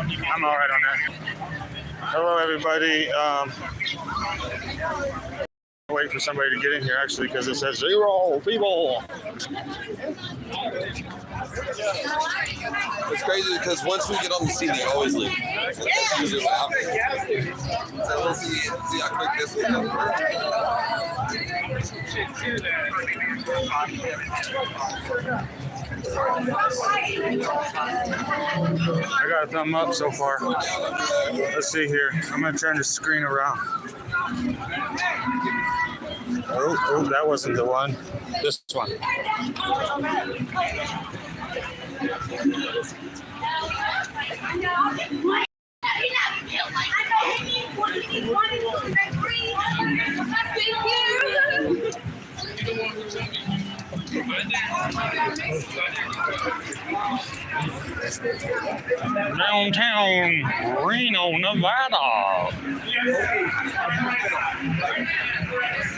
I'm all right on that. Hello, everybody. Wait for somebody to get in here, actually, because it says 0 people. It's crazy because once we get on the scene, they always leave. That's usually what happens. So we'll see how quick this will go. I got a thumb up so far. Let's see here. I'm going to turn the screen around. Oh, that wasn't the one. This one. Downtown Reno, Nevada.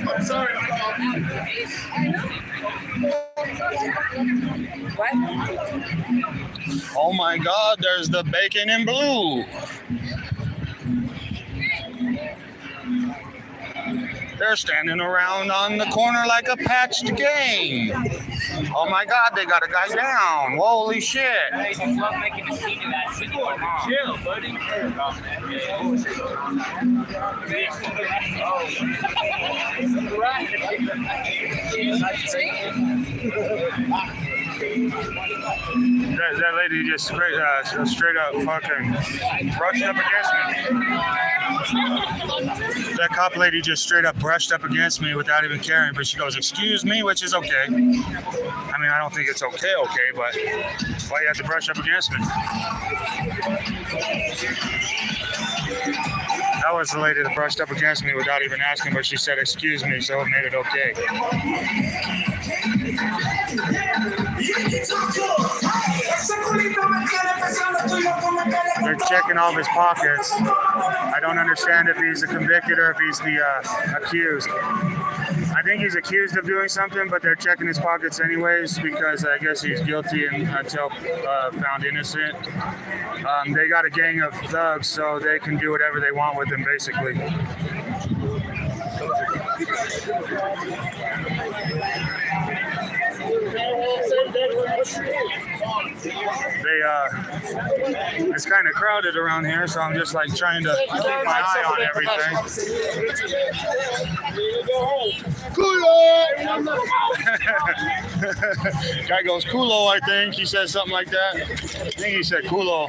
I'm sorry. What? Oh my God, there's the bacon and blue. They're standing around on the corner like a patched game. Oh my God, they got a guy down. Holy shit. I love making a scene of that shit. Chill, buddy. That lady just straight up fucking brushed up against me. That cop lady just straight up brushed up against me without even caring, but she goes, "Excuse me," which is okay. I mean, I don't think it's okay, but why you have to brush up against me? That was the lady that brushed up against me without even asking, but she said, "Excuse me," so it made it okay. They're checking all of his pockets. I don't understand if he's a convicted or if he's the accused. I think he's accused of doing something, but they're checking his pockets anyways because I guess he's guilty until found innocent. They got a gang of thugs, so they can do whatever they want with him, basically. It's kind of crowded around here, so I'm just like trying to keep my eye on everything. Culo! Guy goes culo, I think. He says something like that. I think he said culo.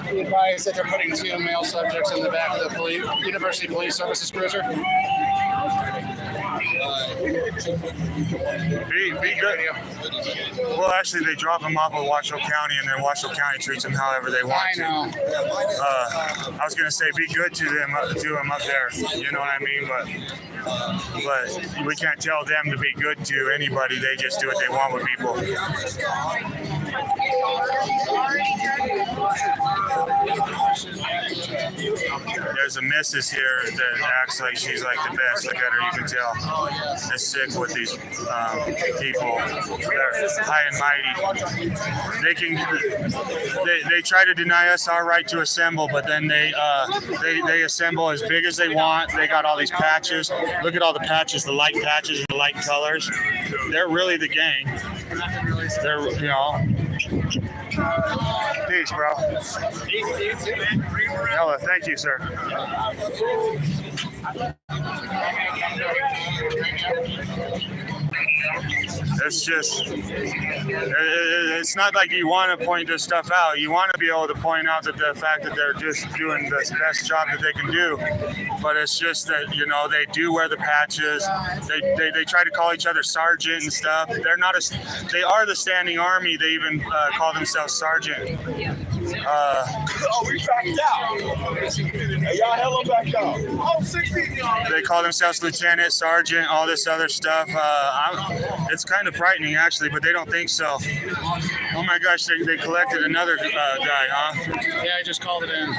The advice that they're putting 2 male subjects in the back of the University Police Services cruiser. Be good. Well, actually, they drop them off at Washoe County, and then Washoe County treats them however they want to. I know. I was gonna say be good to them up there. You know what I mean? But we can't tell them to be good to anybody. They just do what they want with people. There's a missus here that acts like she's like the best. Look at her, you can tell. They're sick with these people. They're high and mighty. They try to deny us our right to assemble, but then they assemble as big as they want. They got all these patches. Look at all the patches, the light patches and the light colors. They're really the gang. They're, you know. Peace, bro. Peace to you too, man. Hella, thank you, sir. It's just, it's not like you want to point this stuff out. You want to be able to point out that the fact that they're just doing the best job that they can do. But it's just that, you know, they do wear the patches. They try to call each other sergeant and stuff. They're not they are the standing army. They even call themselves sergeant. We backed out. Hey, y'all hell back out. Oh, 16 y'all. They call themselves lieutenant, sergeant, all this other stuff. It's kind of frightening, actually, but they don't think so. Oh my gosh, they collected another guy, huh? Yeah, I just called it in.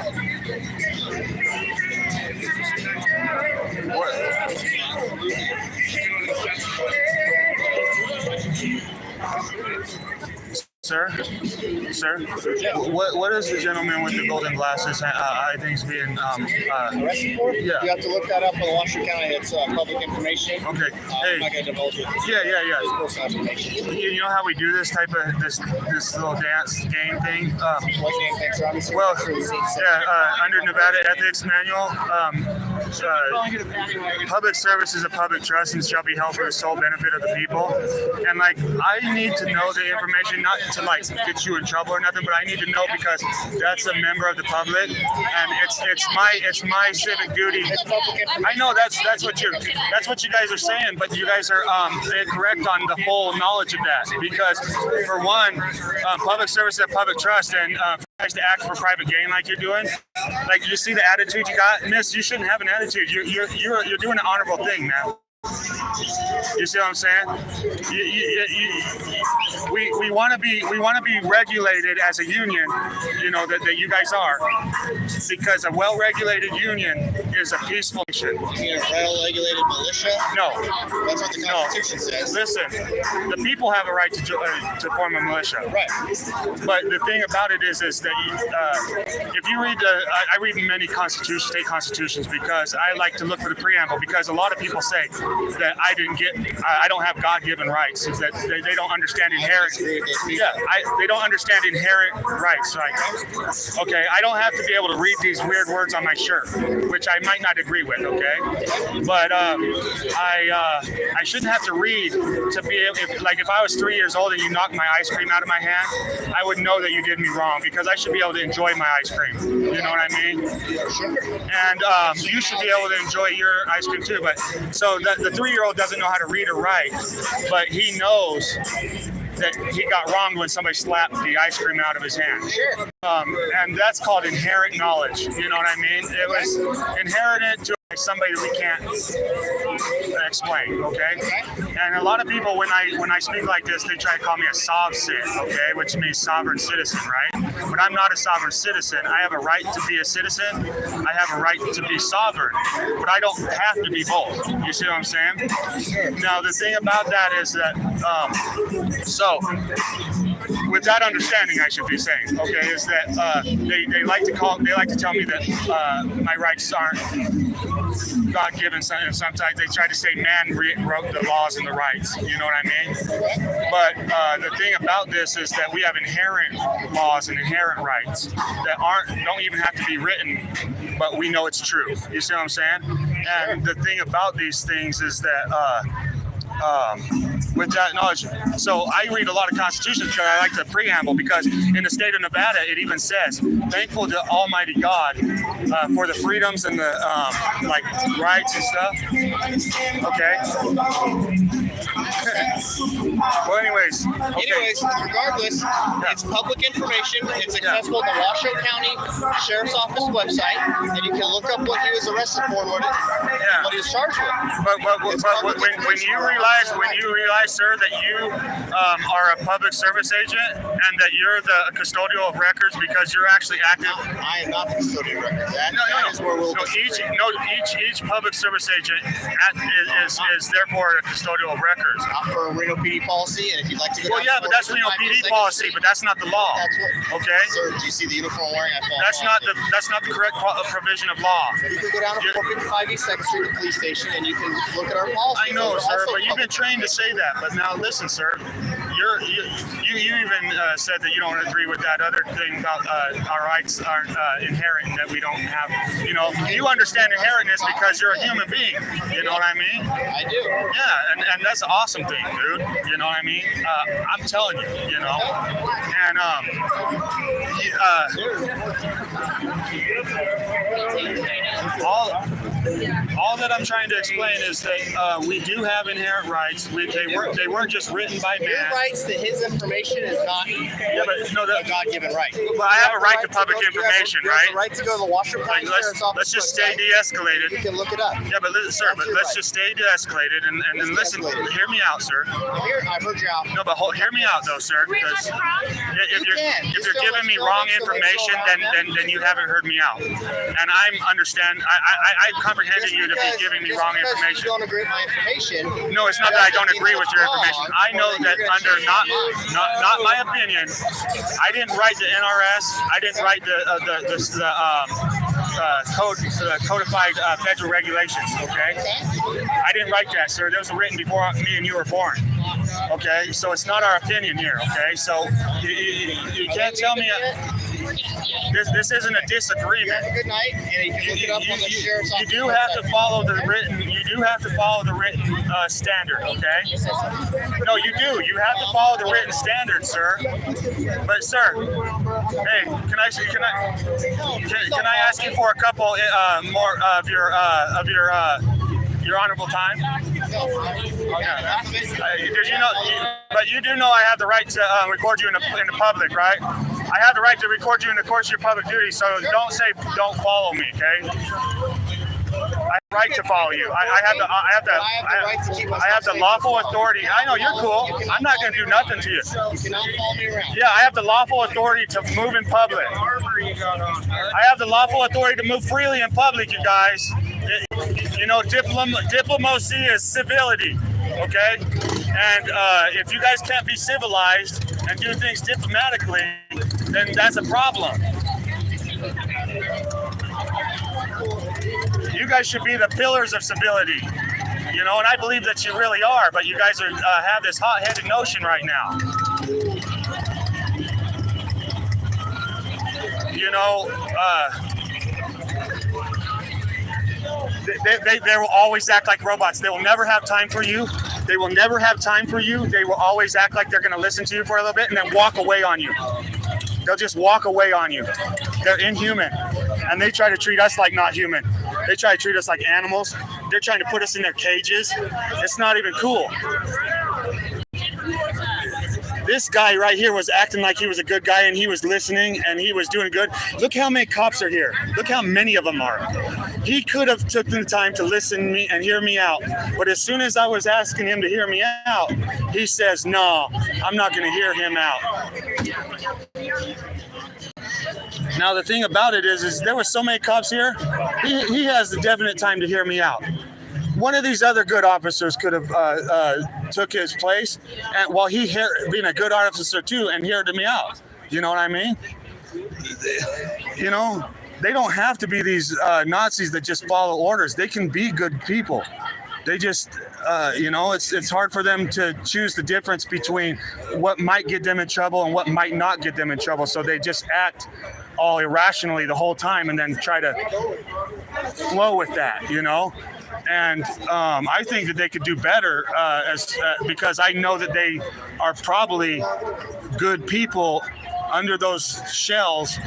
sir. What is the gentleman with the golden glasses? I think he's being Arrested for? Yeah. You have to look that up in Washoe County. It's public information. Okay. I'm not going to divulge it. Yeah. It's personal information. You know how we do this type of this little dance game thing? What game thanks for obviously? Well, under Nevada Ethics Manual, public service is a public trust and shall be held for the sole benefit of the people. And like, I need to know the information, not to like get you in trouble or nothing, but I need to know because that's a member of the public, and it's my civic duty. I know that's what you guys are saying, but you guys are incorrect on the full knowledge of that, because for one, public service is a public trust, and for guys to act for private gain like you're doing, like you see the attitude you got, miss, you shouldn't have an attitude. You're doing an honorable thing, man. You see what I'm saying? We want to be regulated as a union, you know, that you guys are, because a well-regulated union is a peaceful nation. You mean a well-regulated militia? No. That's what the Constitution says. Listen, the people have a right to form a militia. Right. But the thing about it is that if you read I read many state constitutions, because I like to look for the preamble, because a lot of people say that I don't have God-given rights, that they don't understand inherent. Yeah, they don't understand inherent rights. Like, okay, I don't have to be able to read these weird words on my shirt, which I might not agree with. Okay, but I shouldn't have to read to be able. If I was 3 years old and you knocked my ice cream out of my hand, I would know that you did me wrong, because I should be able to enjoy my ice cream. You know what I mean? And you should be able to enjoy your ice cream too. But so the 3-year-old doesn't know how to read or write, but he knows that he got wronged when somebody slapped the ice cream out of his hand. Sure. And that's called inherent knowledge. You know what I mean? It was inherited to somebody we can't explain, okay? And a lot of people, when I speak like this, they try to call me a sovcit, okay, which means sovereign citizen, right? But I'm not a sovereign citizen. I have a right to be a citizen. I have a right to be sovereign, but I don't have to be both. You see what I'm saying? Now, the thing about that is that, with that understanding, I should be saying, okay, is that they like to tell me that my rights aren't God-given, and sometimes they try to say man wrote the laws and the rights. You know what I mean? But the thing about this is that we have inherent laws and inherent rights that don't even have to be written, but we know it's true. You see what I'm saying? And the thing about these things is that with that knowledge. So I read a lot of constitutions because I like the preamble, because in the state of Nevada, it even says, thankful to Almighty God for the freedoms and the like rights and stuff. Okay. Well, anyways, regardless, it's public information. It's accessible to the Washoe County Sheriff's Office website, and you can look up what he was arrested for and what he was charged with. But when you realize, sir, that you are a public service agent and that you're the custodial of records because you're actually active. I am not the custodial of records. Each public service agent is therefore a custodial of records. Not for a Reno PD policy, and if you'd like to go well, yeah, but that's Reno PD policy, but that's not the law. Okay. Sir, do you see the uniform wearing? That's not the correct provision of law. You can go down to 455 East 2nd Street, the police station, and you can look at our policy. I know, sir, but you've been trained to say that. But now, listen, sir, you even said that you don't agree with that other thing about our rights aren't inherent, that we don't have. You know, you understand inherentness because you're a human being. You know what I mean? I do. Yeah, and that's an awesome thing, dude. You know what I mean? I'm telling you, you know. And all that I'm trying to explain is that we do have inherent rights. They weren't just written by man. Your rights to his information is not a God-given right. Well, I have a right to public information, right? You have the right to go to the Washoe County Sheriff's Office. Let's just stay de-escalated. You can look it up. Yeah, but let's just stay de-escalated and listen. Hear me out, sir. I've heard you out. No, but hear me out though, sir. Because if you're giving me wrong information, then you haven't heard me out. And I understand. I come apprehending you to be giving me wrong Just information. because you don't agree with my information. No, it's not that I don't doesn't agree mean with it's your wrong, information. I know or that you're gonna under change your mind. not my opinion, I didn't write the NRS. I didn't write the codified federal regulations. Okay, I didn't write that, sir. Those were written before me and you were born. Okay, so it's not our opinion here. Okay, so you can't tell me. This isn't a disagreement. Have a good night, and you can look it up on the sheriff's office. You do have to follow the written. You do have to follow the written standard. Okay. No, you do. You have to follow the written standard, sir. But, sir, hey, can I ask you for a couple more of your honorable time? Did you know? But you do know I have the right to record you in the public, right? I have the right to record you in the course of your public duty, so don't follow me, okay? I have the right to follow you. I have the lawful authority. I know you're cool. I'm not going to do nothing to you. You cannot follow me around. Yeah, I have the lawful authority to move in public. I have the lawful authority to move freely in public, you guys. You know, diplomacy is civility, okay? And if you guys can't be civilized and do things diplomatically, then that's a problem. You guys should be the pillars of civility, you know, and I believe that you really are, but you guys are have this hot-headed notion right now. You know, they will always act like robots. They will never have time for you. They will never have time for you. They will always act like they're going to listen to you for a little bit and then walk away on you. They'll just walk away on you. They're inhuman. And they try to treat us like not human. They try to treat us like animals. They're trying to put us in their cages. It's not even cool. This guy right here was acting like he was a good guy and he was listening and he was doing good. Look how many cops are here. Look how many of them are. He could have took the time to listen to me and hear me out. But as soon as I was asking him to hear me out, he says, no, I'm not going to hear him out. Now, the thing about it is there were so many cops here. He has the definite time to hear me out. One of these other good officers could have took his place, and while being a good officer too, and heard me out. You know what I mean? You know, they don't have to be these Nazis that just follow orders. They can be good people. They just, you know, it's hard for them to choose the difference between what might get them in trouble and what might not get them in trouble. So they just act all irrationally the whole time and then try to flow with that, you know? And I think that they could do better because I know that they are probably good people under those shells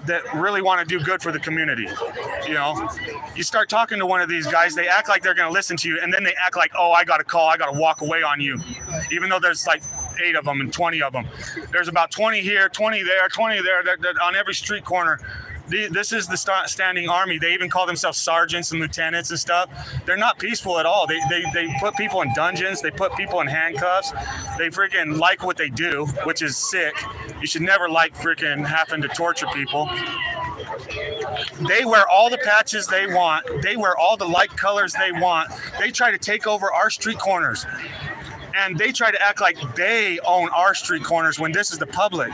that really want to do good for the community. You know, you start talking to one of these guys, they act like they're going to listen to you, and then they act like, oh, I got a call, I got to walk away on you. Even though there's like 8 of them and 20 of them. There's about 20 here, 20 there, 20 there, they're on every street corner. This is the standing army. They even call themselves sergeants and lieutenants and stuff. They're not peaceful at all. They put people in dungeons. They put people in handcuffs. They freaking like what they do, which is sick. You should never like freaking having to torture people. They wear all the patches they want. They wear all the light colors they want. They try to take over our street corners. And they try to act like they own our street corners when this is the public.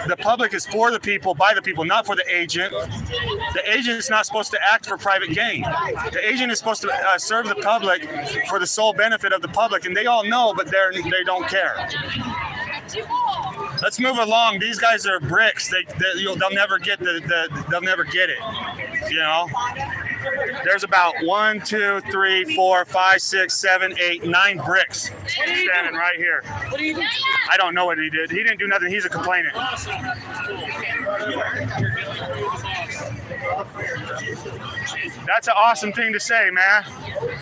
The public is for the people, by the people, not for the agent. The agent is not supposed to act for private gain. The agent is supposed to serve the public for the sole benefit of the public, and they all know, but they don't care. Let's move along. These guys are bricks. They'll never get they'll never get it. You know. There's about 1, 2, 3, 4, 5, 6, 7, 8, 9 bricks standing right here. I don't know what he did. He didn't do nothing. He's a complainant. That's an awesome thing to say, man.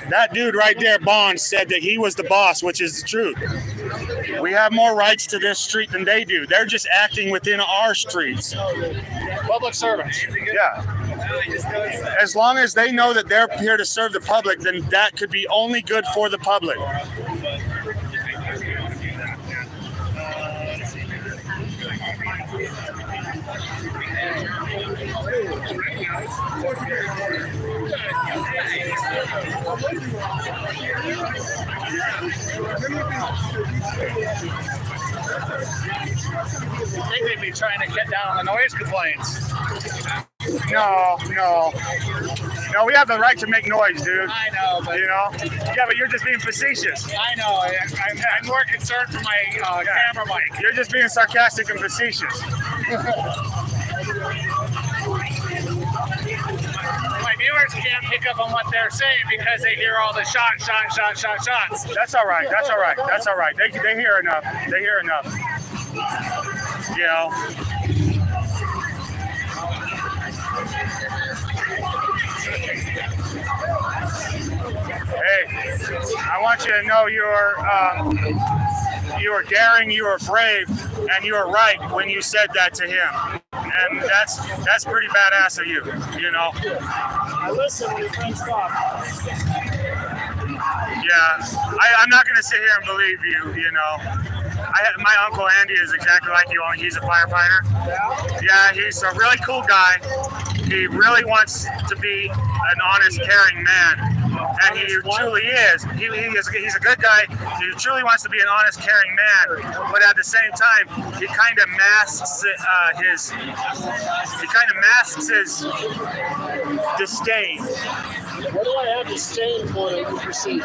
That dude right there, Bond, said that he was the boss, which is the truth. We have more rights to this street than they do. They're just acting within our streets. Public servants. Yeah. As long as they know that they're here to serve the public, then that could be only good for the public. I think they'd be trying to cut down on the noise complaints. No, we have the right to make noise, dude. I know, but You know? Yeah, but you're just being facetious. I know. I'm more concerned for my camera mic. You're just being sarcastic and facetious. My viewers can't pick up on what they're saying because they hear all the shots. That's all right. They hear enough. You know. Hey, I want you to know you are daring, you are brave, and you are right when you said that to him. And that's pretty badass of you, you know. I listen when your friends talk. Yeah, I'm not gonna sit here and believe you, you know. My uncle Andy is exactly like you. He's a firefighter. Yeah, he's a really cool guy. He really wants to be an honest, caring man. And he truly is. He's a good guy. He truly wants to be an honest, caring man. But at the same time, he kind of masks his disdain. What do I have disdain for that you perceive?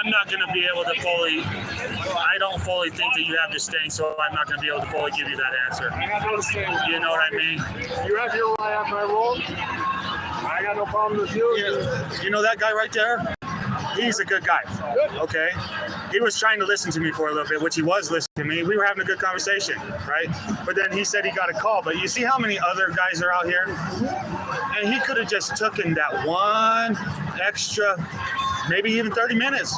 I'm not going to be able to I don't fully think that you have disdain, so I'm not going to be able to fully give you that answer. I have no disdain. You know what I mean? You have your role, I have my role. I got no problem with you. You know that guy right there? He's a good guy. Good. Okay? He was trying to listen to me for a little bit, which he was listening to me. We were having a good conversation, right? But then he said he got a call. But you see how many other guys are out here? And he could have just taken that one extra, maybe even 30 minutes.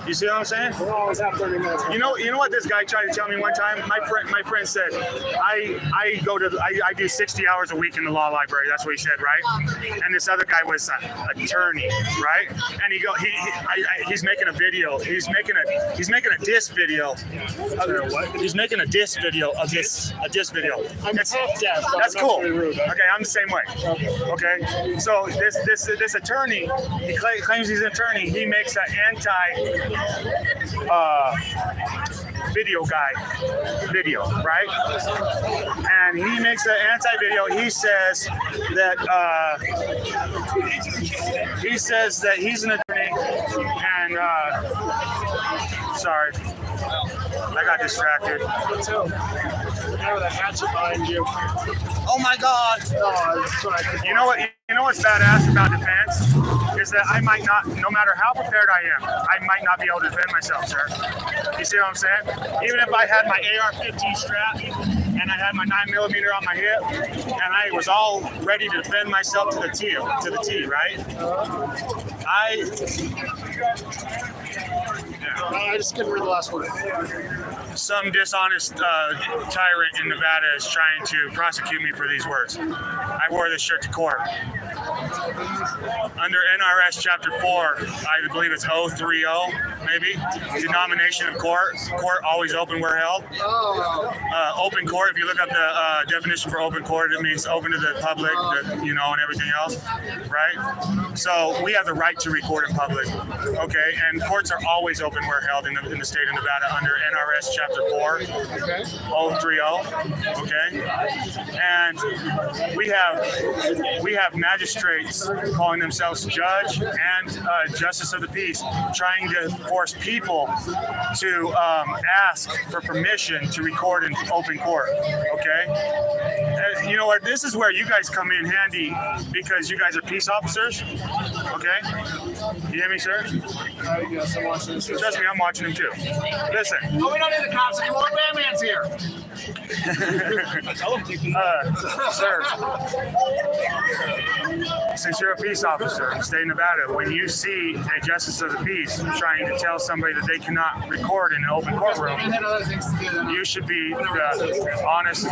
You see what I'm saying? We'll always have 30 minutes. You know what this guy tried to tell me one time? My friend said, I do 60 hours a week in the law library. That's what he said, right? And this other guy was an attorney, right? And he's making a video. He's making a diss video. He's making a diss video of this a diss video. I'm half deaf. That's cool. Okay, I'm the same way. Okay, so this attorney, he claims he's an attorney. He makes an video, right? And he makes an anti-video. He says that he's an attorney, and sorry, I got distracted. Me too. There with a hatchet behind you. Oh my God! No, that's what I think. You know what's badass about defense is that I might not, no matter how prepared I am, I might not be able to defend myself, sir. You see what I'm saying? Even if I had my AR-15 strap and I had my 9mm on my hip and I was all ready to defend myself to the T, right? I just couldn't read the last word. Some dishonest tyrant in Nevada is trying to prosecute me for these words. I wore this shirt to court. Under NRS Chapter 4, I believe it's 030, maybe, denomination of court always open where held. Open court, if you look up the definition for open court, it means open to the public, and everything else, right? So we have the right to record in public, okay? And courts are always open where held in the state of Nevada under NRS Chapter 4, 030, okay? And we have magistrates calling themselves judge and justice of the peace, trying to force people to ask for permission to record in open court, okay? You know what? This is where you guys come in handy because you guys are peace officers, okay? You hear me, sir? Yes, I'm watching this. Trust me, I'm watching him too. Listen. Oh, we don't need the cops anymore. Batman's here. Sir, since you're a peace officer in the state of Nevada, when you see a justice of the peace trying to tell somebody that they cannot record in an open courtroom, you should be the honest,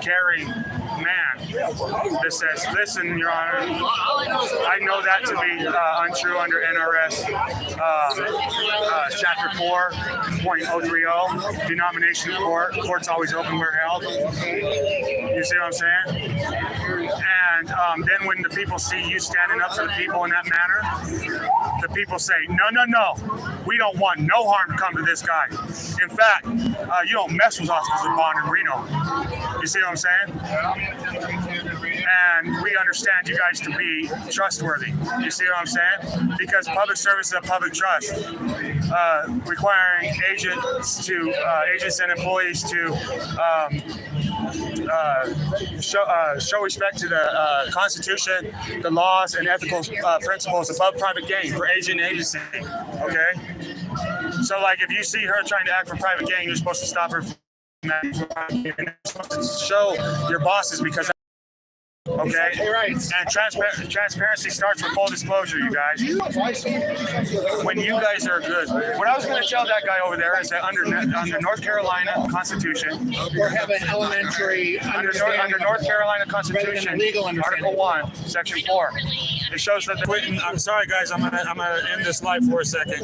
caring man that says, listen, Your Honor, I know that to be untrue under NRS Chapter 4.030, denomination of court's always open where held. You see what I'm saying? And then when the people see you standing up for the people in that manner, the people say, no, we don't want no harm to come to this guy. In fact, you don't mess with Officer Bond in Reno. You see what I'm saying? And we understand you guys to be trustworthy. You see what I'm saying? Because public service is a public trust, requiring agents and employees to show respect to the Constitution, the laws, and ethical principles above private gain for agent and agency. Okay? So, like, if you see her trying to act for private gain, you're supposed to stop her from acting for private gain. And you're supposed to show your bosses because. Okay, right. And transparency starts with full disclosure, you guys. When you guys are good. What I was going to tell that guy over there is that under North Carolina Constitution, Or have an elementary under North Carolina Constitution, Article 1, Section 4, it shows that the. I'm sorry, guys. I'm gonna end this live for a second.